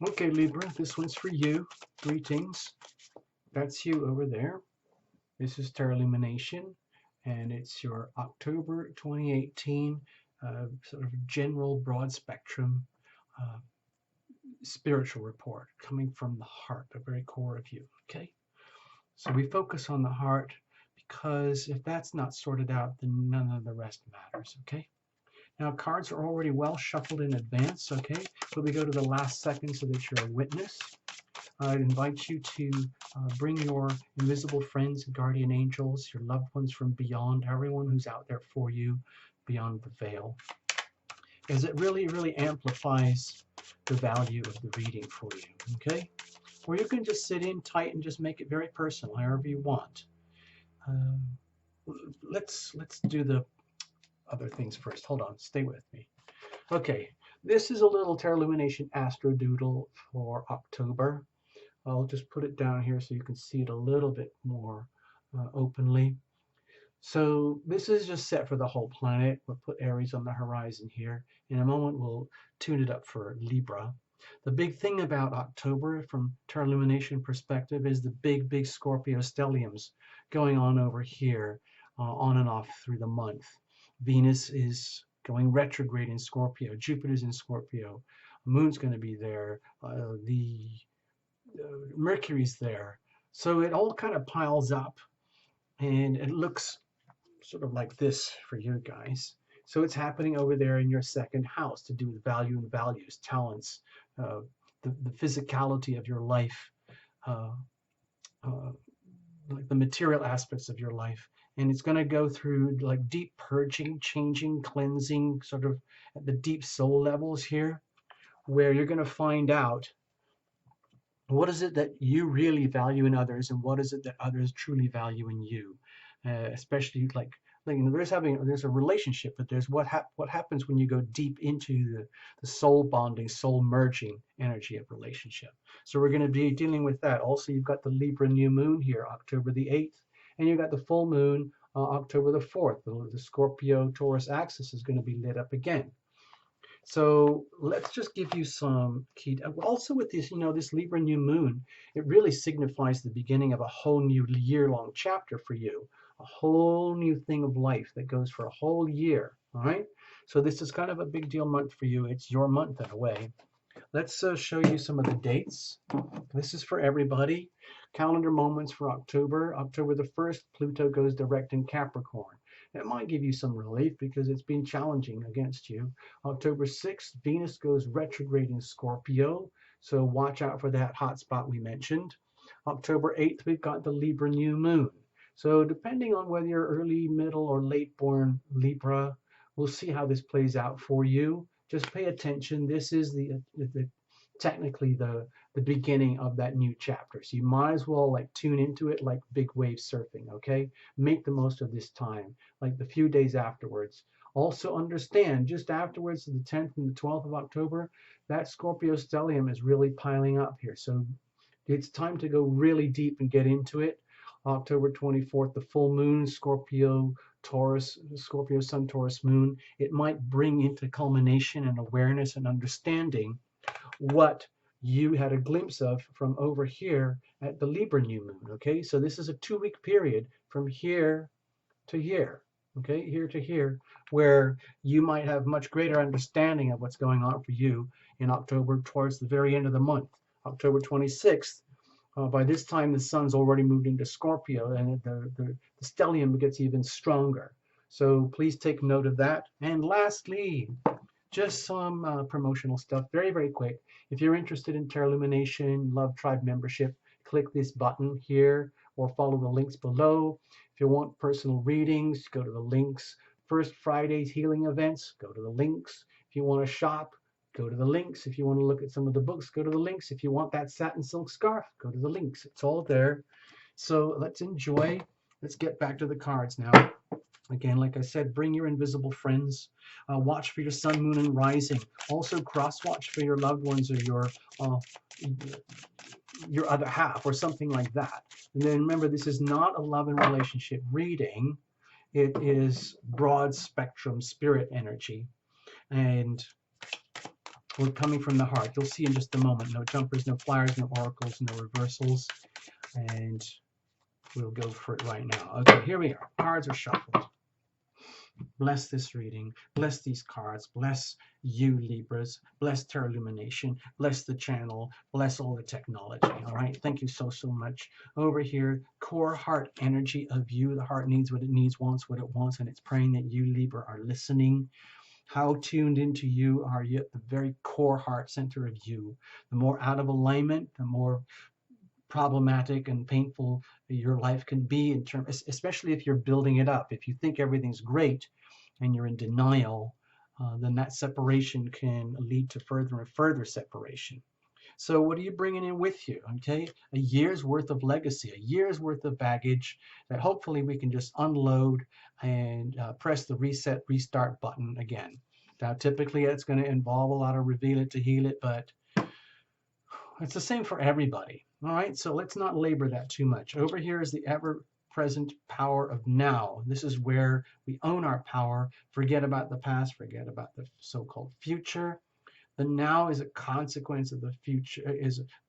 Okay, Libra, this one's for you. Greetings. That's you over there. This is Terra Lumination, and it's your October 2018 sort of general broad spectrum uh, spiritual report coming from the heart, the very core of you. Okay? So we focus on the heart because if that's not sorted out, then none of the rest matters. Okay? Now, cards are already well shuffled in advance. Okay? But we go to the last second so that you're a witness. I invite you to bring your invisible friends and guardian angels, your loved ones from beyond, everyone who's out there for you beyond the veil, as it really, really amplifies the value of the reading for you, okay? Or you can just sit in tight and just make it very personal, however you want. Um, let's do the other things first. Hold on, stay with me. Okay, this is a little Terra Illumination Astro Doodle for October. I'll just put it down here so you can see it a little bit more openly. So this is just set for the whole planet. We'll put Aries on the horizon here. In a moment, we'll tune it up for Libra. The big thing about October from Terra Illumination perspective is the big Scorpio stelliums going on over here, on and off through the month. Venus is going retrograde in Scorpio. Jupiter's in Scorpio. Moon's going to be there. The Mercury's there. So it all kind of piles up and it looks sort of like this for you guys. So it's happening over there in your second house to do with value and values, talents, the physicality of your life, uh, like the material aspects of your life. And it's going to go through like deep purging, changing, cleansing, sort of at the deep soul levels here, where you're going to find out what is it that you really value in others and what is it that others truly value in you, especially like there's a relationship, but there's what happens when you go deep into the soul bonding, soul merging energy of relationship. So we're going to be dealing with that. Also, you've got the Libra new moon here, October the 8th, and you've got the full moon, October the 4th. The Scorpio Taurus axis is going to be lit up again. So let's just give you some key. Also with this, this Libra new moon, it really signifies the beginning of a whole new year-long chapter for you, a whole new thing of life that goes for a whole year. All right. So this is kind of a big deal month for you. It's your month in a way. Let's show you some of the dates. This is for everybody. Calendar moments for October. October the 1st, Pluto goes direct in Capricorn. It might give you some relief because it's been challenging against you. October 6th, Venus goes retrograde in Scorpio. So watch out for that hot spot we mentioned. October 8th, we've got the Libra new moon. So depending on whether you're early, middle, or late born Libra, we'll see how this plays out for you. Just pay attention. This is technically the beginning of that new chapter. So you might as well like tune into it like big wave surfing, okay? Make the most of this time, like the few days afterwards. Also understand, just afterwards, the 10th and the 12th of October, that Scorpio stellium is really piling up here. So it's time to go really deep and get into it. October 24th, the full moon, Scorpio, Taurus, Scorpio Sun, Taurus Moon. It might bring into culmination and awareness and understanding what you had a glimpse of from over here at the Libra new moon. Okay, so this is a 2-week period from here to here. Okay, here to here, where you might have much greater understanding of what's going on for you in October towards the very end of the month. October 26th, by this time the sun's already moved into Scorpio and the stellium gets even stronger. So please take note of that. And lastly, just some promotional stuff, very quick. If you're interested in Terra Illumination, Love Tribe membership, click this button here or follow the links below. If you want personal readings, go to the links. First Friday's healing events, go to the links. If you want to shop, go to the links. If you want to look at some of the books, go to the links. If you want that satin silk scarf, go to the links. It's all there. So let's enjoy. Let's get back to the cards now. Again, like I said, bring your invisible friends. Watch for your sun, moon, and rising. Also, cross-watch for your loved ones or your other half or something like that. And then remember, this is not a love and relationship reading. It is broad spectrum spirit energy. And We're coming from the heart. You'll see in just a moment. No jumpers, no flyers, no oracles, no reversals. And we'll go for it right now. Okay, here we are. Cards are shuffled. Bless this reading. Bless these cards. Bless you, Libras. Bless Terra Lumination. Bless the channel. Bless all the technology. All right. Thank you so, so much. Over here, core heart energy of you. The heart needs what it needs, wants what it wants, and it's praying that you, Libra, are listening. How tuned into you are you at the very core heart center of you? The more out of alignment, the more problematic and painful your life can be, in terms, especially if you're building it up. If you think everything's great and you're in denial, then that separation can lead to further and further separation. So what are you bringing in with you? Okay, a year's worth of legacy, a year's worth of baggage that hopefully we can just unload and press the reset, restart button again. Now, typically it's going to involve a lot of reveal it to heal it, but it's the same for everybody. All right, so let's not labor that too much. Over here is the ever-present power of now. This is where we own our power. Forget about the past, forget about the so-called future. The now is a consequence of the future.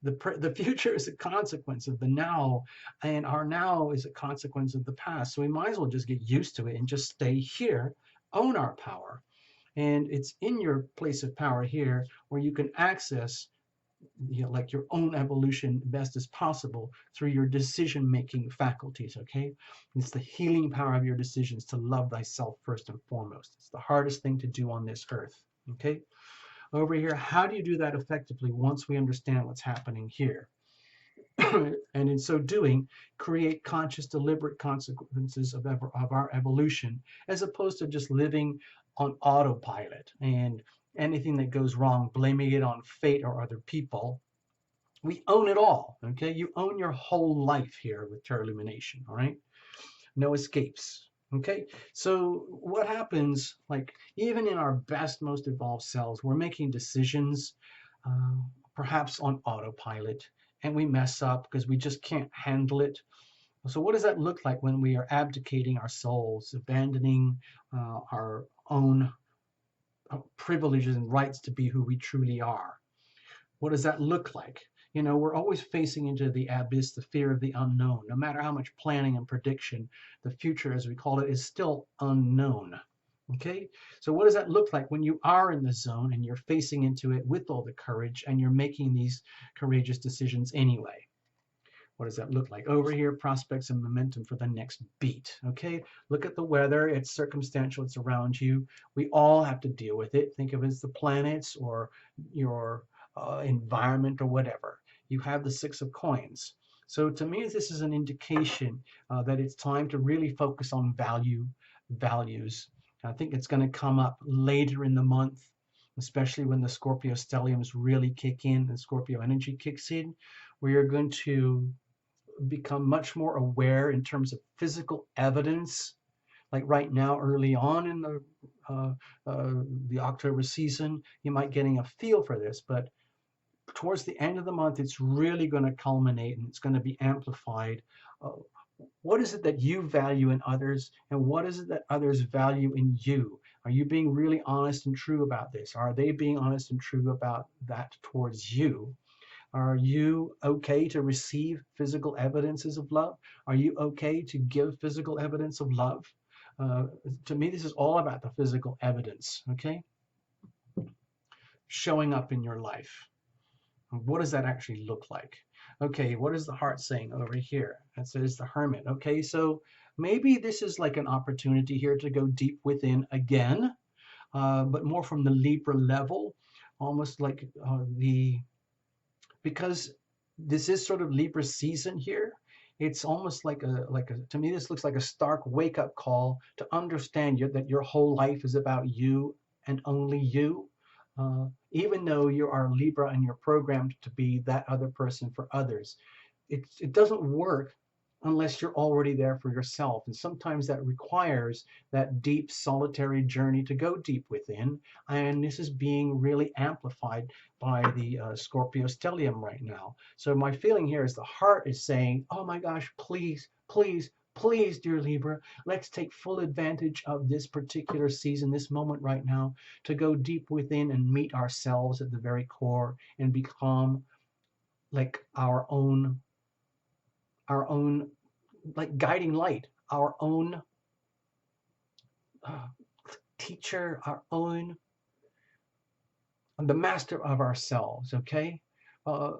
The future is a consequence of the now, and our now is a consequence of the past. So we might as well just get used to it and just stay here, own our power. And it's in your place of power here where you can access, like your own evolution best as possible through your decision-making faculties, okay? It's the healing power of your decisions to love thyself first and foremost. It's the hardest thing to do on this earth, okay? Over here, how do you do that effectively once we understand what's happening here? And in so doing, create conscious, deliberate consequences of our evolution, as opposed to just living on autopilot and anything that goes wrong, blaming it on fate or other people. We own it all, okay? You own your whole life here with Terra Illumination, all right? No escapes, okay? So what happens, like even in our best, most evolved selves, we're making decisions perhaps on autopilot, and we mess up because we just can't handle it. So what does that look like when we are abdicating our souls, abandoning our own privileges and rights to be who we truly are? What does that look like? You know, we're always facing into the abyss, the fear of the unknown. No matter how much planning and prediction, the future, as we call it, is still unknown. Okay, so what does that look like when you are in the zone and you're facing into it with all the courage and you're making these courageous decisions anyway? What does that look like? Over here, prospects and momentum for the next beat. Okay, look at the weather. It's circumstantial. It's around you. We all have to deal with it. Think of it as the planets or your environment or whatever. You have the Six of Coins. So to me, this is an indication that it's time to really focus on values. I think it's going to come up later in the month, especially when the Scorpio stelliums really kick in and Scorpio energy kicks in, where you're going to become much more aware in terms of physical evidence. Like right now, early on in the October season, you might getting a feel for this, but towards the end of the month, it's really going to culminate and it's going to be amplified. What is it that you value in others, and what is it that others value in you? Are you being really honest and true about this? Are they being honest and true about that towards you? Are you okay to receive physical evidences of love? Are you okay to give physical evidence of love? To me, this is all about the physical evidence, okay? Showing up in your life. What does that actually look like? Okay, what is the heart saying over here? That says the Hermit. Okay, so maybe this is like an opportunity here to go deep within again, but more from the Libra level, almost like because this is sort of Libra season here. It's almost like to me, this looks like a stark wake-up call to understand that your whole life is about you and only you. Even though you are Libra and you're programmed to be that other person for others, it doesn't work unless you're already there for yourself. And sometimes that requires that deep solitary journey to go deep within. And this is being really amplified by the Scorpio stellium right now. So my feeling here is the heart is saying, oh my gosh, please, please, Please, dear Libra, let's take full advantage of this particular season, this moment right now, to go deep within and meet ourselves at the very core and become like our own like guiding light, our own uh, teacher, our own, the master of ourselves, okay? Uh,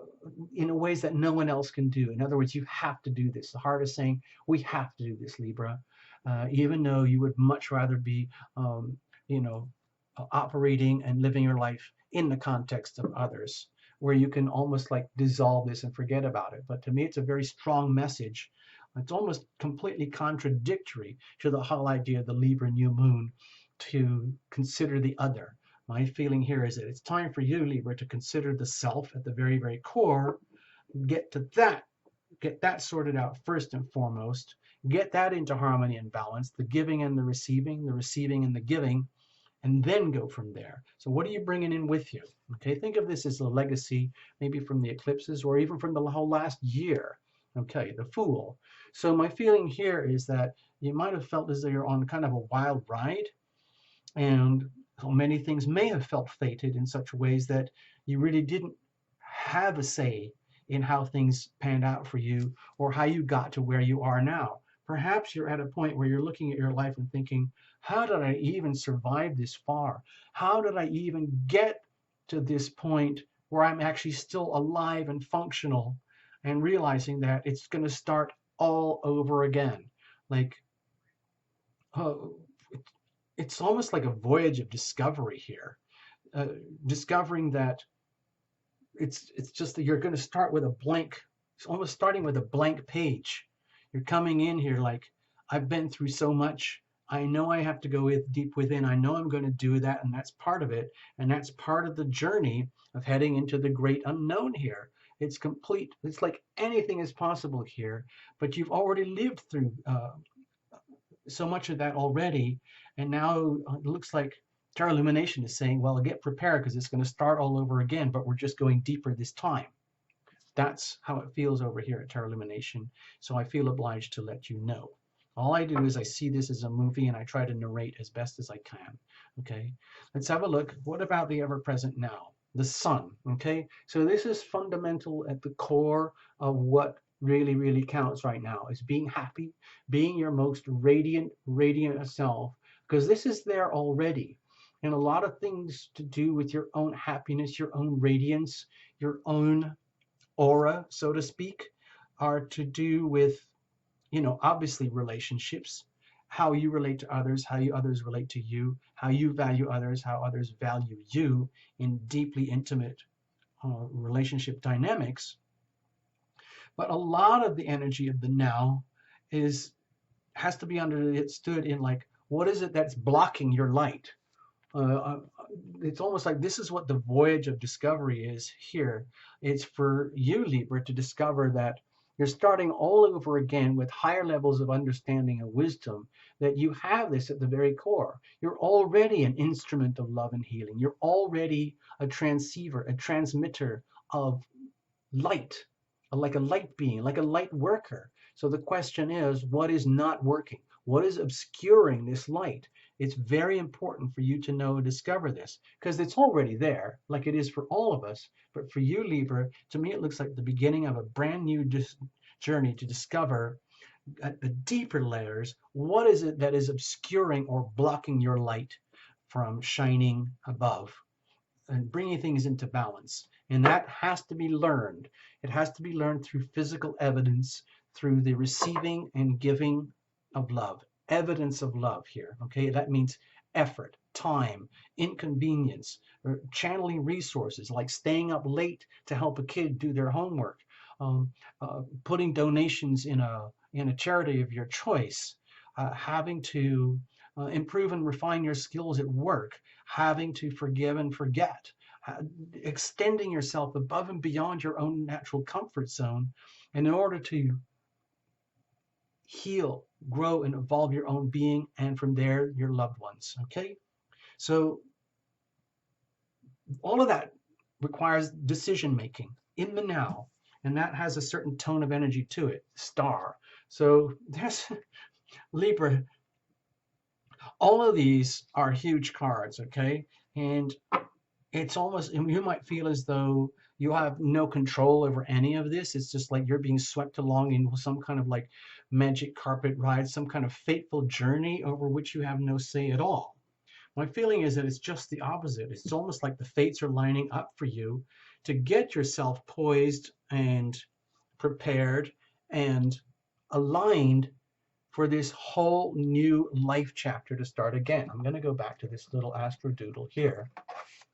in ways that no one else can do. In other words, you have to do this. The heart is saying, we have to do this, Libra, even though you would much rather be, you know, operating and living your life in the context of others, where you can almost like dissolve this and forget about it. But to me, it's a very strong message. It's almost completely contradictory to the whole idea of the Libra new moon to consider the other. My feeling here is that it's time for you, Libra, to consider the self at the very, very core, get to that, get that sorted out first and foremost, get that into harmony and balance, the giving and the receiving and the giving, and then go from there. So what are you bringing in with you? Okay, think of this as a legacy, maybe from the eclipses or even from the whole last year. Okay, the Fool. So my feeling here is that you might have felt as though you're on kind of a wild ride, and so many things may have felt fated in such ways that you really didn't have a say in how things panned out for you or how you got to where you are now. Perhaps you're at a point where you're looking at your life and thinking, how did I even survive this far? How did I even get to this point where I'm actually still alive and functional, and realizing that it's going to start all over again? Like, oh, it's almost like a voyage of discovery here, discovering that it's just that you're going to start with a blank, it's almost starting with a blank page. You're coming in here like, I've been through so much. I know I have to go deep within. I know I'm going to do that, and that's part of it. And that's part of the journey of heading into the great unknown here. It's complete. It's like anything is possible here, but you've already lived through so much of that already. And now it looks like Tarot Illumination is saying, well, get prepared because it's going to start all over again, but we're just going deeper this time. That's how it feels over here at Tarot Illumination. So I feel obliged to let you know. All I do is I see this as a movie and I try to narrate as best as I can. Okay, let's have a look. What about the ever-present now? The sun. Okay, so this is fundamental at the core of what really, really counts right now, is being happy, being your most radiant self, because this is there already. And a lot of things to do with your own happiness, your own radiance, your own aura, so to speak, are to do with, you know, obviously relationships, how you relate to others, how others relate to you, how you value others, how others value you in deeply intimate relationship dynamics. But a lot of the energy of the now has to be understood in like, what is it that's blocking your light? It's almost like this is what the voyage of discovery is here. It's for you, Libra, to discover that you're starting all over again with higher levels of understanding and wisdom, that you have this at the very core. You're already an instrument of love and healing. You're already a transceiver, a transmitter of light, like a light being, like a light worker. So the question is, what is not working? What is obscuring this light? It's very important for you to know and discover this, because it's already there, like it is for all of us. But for you, Libra, to me, it looks like the beginning of a brand new journey to discover at the deeper layers, what is it that is obscuring or blocking your light from shining above and bringing things into balance. And that has to be learned. It has to be learned through physical evidence, through the receiving and giving of love. Evidence of love here, okay? That means effort, time, inconvenience, or channeling resources like staying up late to help a kid do their homework, putting donations in a charity of your choice, having to improve and refine your skills at work, having to forgive and forget, extending yourself above and beyond your own natural comfort zone in order to heal, grow, and evolve your own being, and from there, your loved ones, okay? So all of that requires decision making in the now, and that has a certain tone of energy to it. Star, So there's Libra. All of these are huge cards, okay? And it's almost, you might feel as though you have no control over any of this. It's just like you're being swept along in some kind of like magic carpet ride, some kind of fateful journey over which you have no say at all. My feeling is that it's just the opposite. It's almost like the fates are lining up for you to get yourself poised and prepared and aligned for this whole new life chapter to start again. I'm going to go back to this little astro doodle here.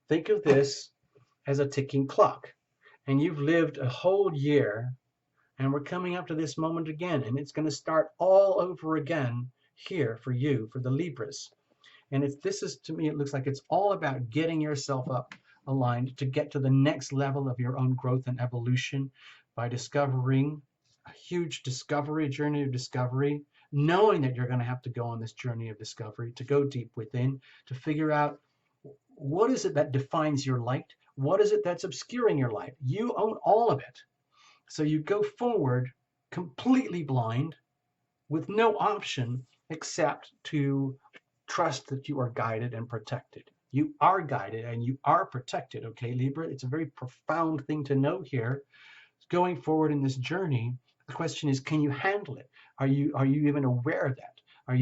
Think of this as a ticking clock, and you've lived a whole year, and we're coming up to this moment again, and it's going to start all over again here for you, for the Libras. And this is, to me, it looks like it's all about getting yourself up aligned to get to the next level of your own growth and evolution by discovering a huge discovery, journey of discovery, knowing that you're going to have to go on this journey of discovery, to go deep within, to figure out what is it that defines your light? What is it that's obscuring your light? You own all of it. So you go forward completely blind with no option except to trust that you are guided and protected. You are guided and you are protected, okay, Libra? It's a very profound thing to know here. Going forward in this journey, the question is, can you handle it? Are you even aware of that? Are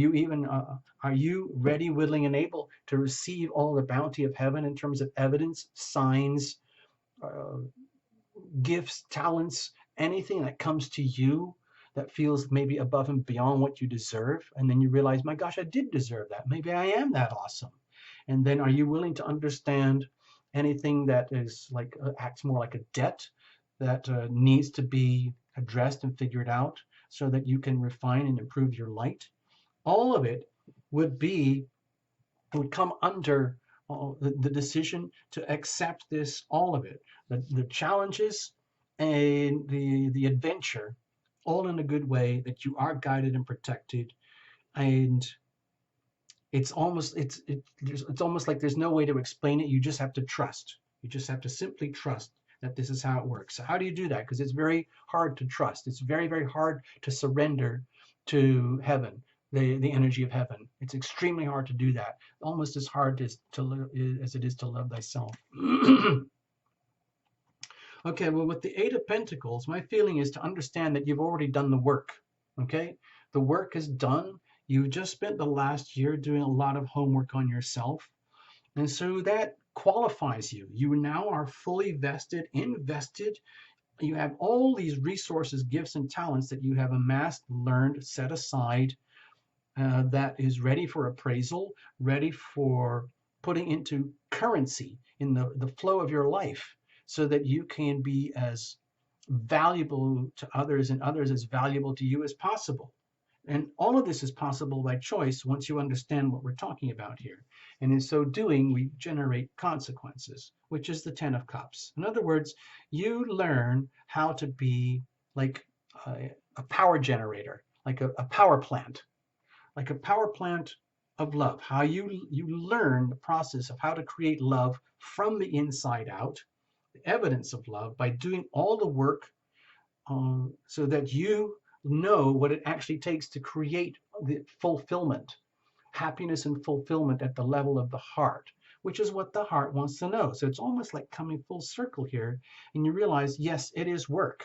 you ready, willing, and able to receive all the bounty of heaven in terms of evidence, signs, uh, gifts, talents, anything that comes to you that feels maybe above and beyond what you deserve? And then you realize, my gosh, I did deserve that. Maybe I am that awesome. And then are you willing to understand anything that is like acts more like a debt that needs to be addressed and figured out so that you can refine and improve your light? All of it would come under the decision to accept this, all of it, the challenges and the adventure, all in a good way, that you are guided and protected. And it's almost like there's no way to explain it. You just have to trust. You just have to simply trust that this is how it works. So how do you do that? Because it's very hard to trust. It's very, very hard to surrender to heaven, the energy of heaven. It's extremely hard to do that. Almost as hard as it is to love thyself. Okay, well, with the Eight of Pentacles, my feeling is to understand that you've already done the work. Okay, the work is done. You've just spent the last year doing a lot of homework on yourself. And so that qualifies you. You now are fully vested, invested. You have all these resources, gifts, and talents that you have amassed, learned, set aside, that is ready for appraisal, ready for putting into currency in the flow of your life so that you can be as valuable to others and others as valuable to you as possible. And all of this is possible by choice once you understand what we're talking about here. And in so doing, we generate consequences, which is the Ten of Cups. In other words, you learn how to be like a power generator, like a power plant, like a power plant of love. How you learn the process of how to create love from the inside out, the evidence of love, by doing all the work so that you know what it actually takes to create the fulfillment, happiness and fulfillment at the level of the heart, which is what the heart wants to know. So it's almost like coming full circle here, and you realize, yes, it is work.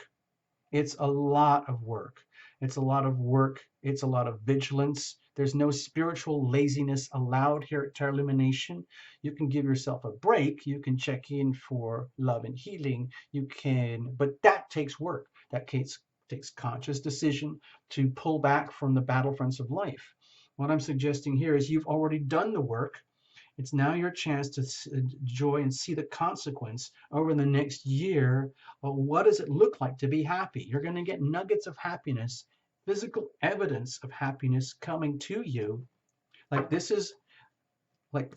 It's a lot of work. It's a lot of work. It's a lot of vigilance. There's no spiritual laziness allowed here at Terra Illumination. You can give yourself a break. You can check in for love and healing. You can, but that takes work. That takes conscious decision to pull back from the battlefronts of life. What I'm suggesting here is you've already done the work. It's now your chance to enjoy and see the consequence over the next year of what does it look like to be happy. You're going to get nuggets of happiness, physical evidence of happiness coming to you. Like this is like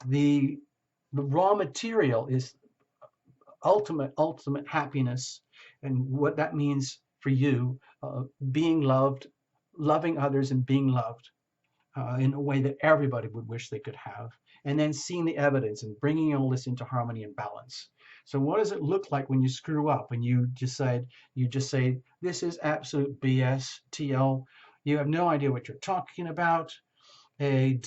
the raw material is ultimate happiness, and what that means for you, being loved, loving others and being loved in a way that everybody would wish they could have, and then seeing the evidence and bringing all this into harmony and balance. So what does it look like when you screw up and you just say, this is absolute BS, TL. You have no idea what you're talking about. And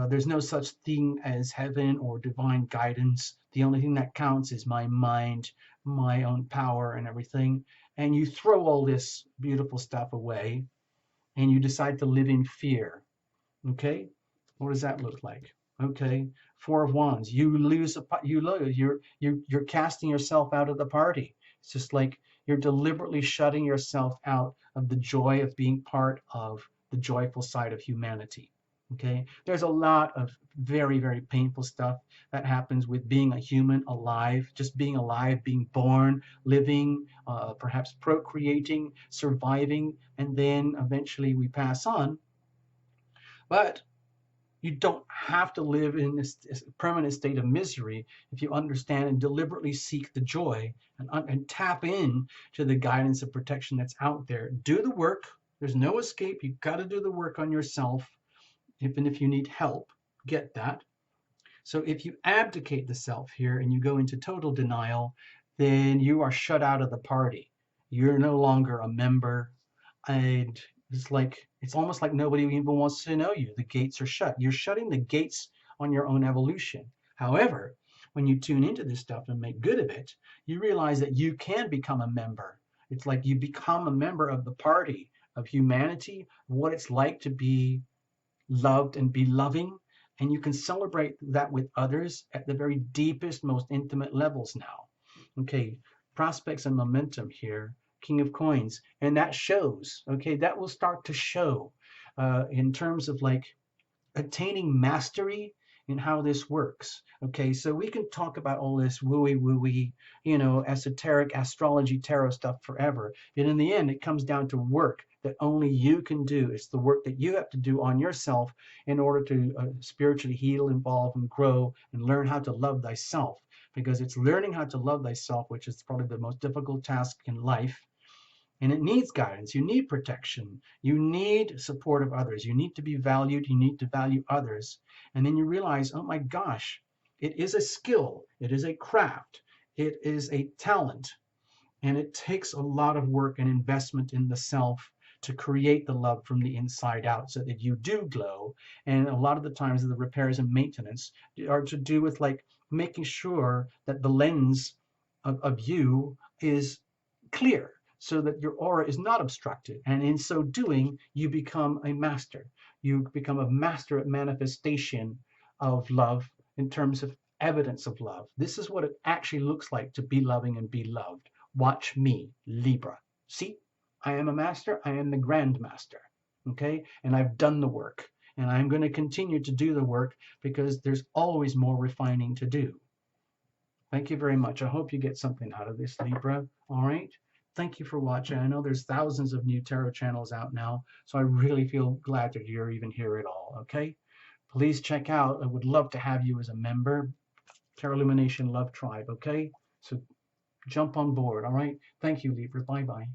there's no such thing as heaven or divine guidance. The only thing that counts is my mind, my own power, and everything. And you throw all this beautiful stuff away and you decide to live in fear. Okay, what does that look like? Okay, Four of Wands. You lose you lose. You're casting yourself out of the party. It's just like you're deliberately shutting yourself out of the joy of being part of the joyful side of humanity. Okay, there's a lot of very, very painful stuff that happens with being a human alive, just being alive, being born, living, perhaps procreating, surviving, and then eventually we pass on. But you don't have to live in this permanent state of misery if you understand and deliberately seek the joy and tap in to the guidance and protection that's out there. Do the work. There's no escape. You've got to do the work on yourself. Even if you need help, get that. So if you abdicate the self here and you go into total denial, then you are shut out of the party. You're no longer a member. And it's almost like nobody even wants to know you. The gates are shut. You're shutting the gates on your own evolution. However, when you tune into this stuff and make good of it, you realize that you can become a member. It's like you become a member of the party of humanity, what it's like to be loved and be loving. And you can celebrate that with others at the very deepest, most intimate levels now. Okay, prospects and momentum here. King of Coins, and that shows. Okay, that will start to show in terms of like attaining mastery in how this works. Okay, so we can talk about all this wooey, esoteric astrology, tarot stuff forever, and in the end, it comes down to work that only you can do. It's the work that you have to do on yourself in order to spiritually heal, evolve, and grow, and learn how to love thyself. Because it's learning how to love thyself, which is probably the most difficult task in life. And it needs guidance. You need protection. You need support of others. You need to be valued. You need to value others. And then you realize, oh my gosh, it is a skill. It is a craft. It is a talent. And it takes a lot of work and investment in the self to create the love from the inside out so that you do glow. And a lot of the times the repairs and maintenance are to do with like making sure that the lens of you is clear, so that your aura is not obstructed. And in so doing, you become a master. You become a master at manifestation of love in terms of evidence of love. This is what it actually looks like to be loving and be loved. Watch me, Libra. See, I am a master. I am the grand master. Okay, and I've done the work. And I'm going to continue to do the work because there's always more refining to do. Thank you very much. I hope you get something out of this, Libra. All right. Thank you for watching. I know there's thousands of new tarot channels out now, so I really feel glad that you're even here at all, okay? Please check out. I would love to have you as a member. Tarot Lumination Love Tribe, okay? So jump on board, all right? Thank you, Libra. Bye-bye.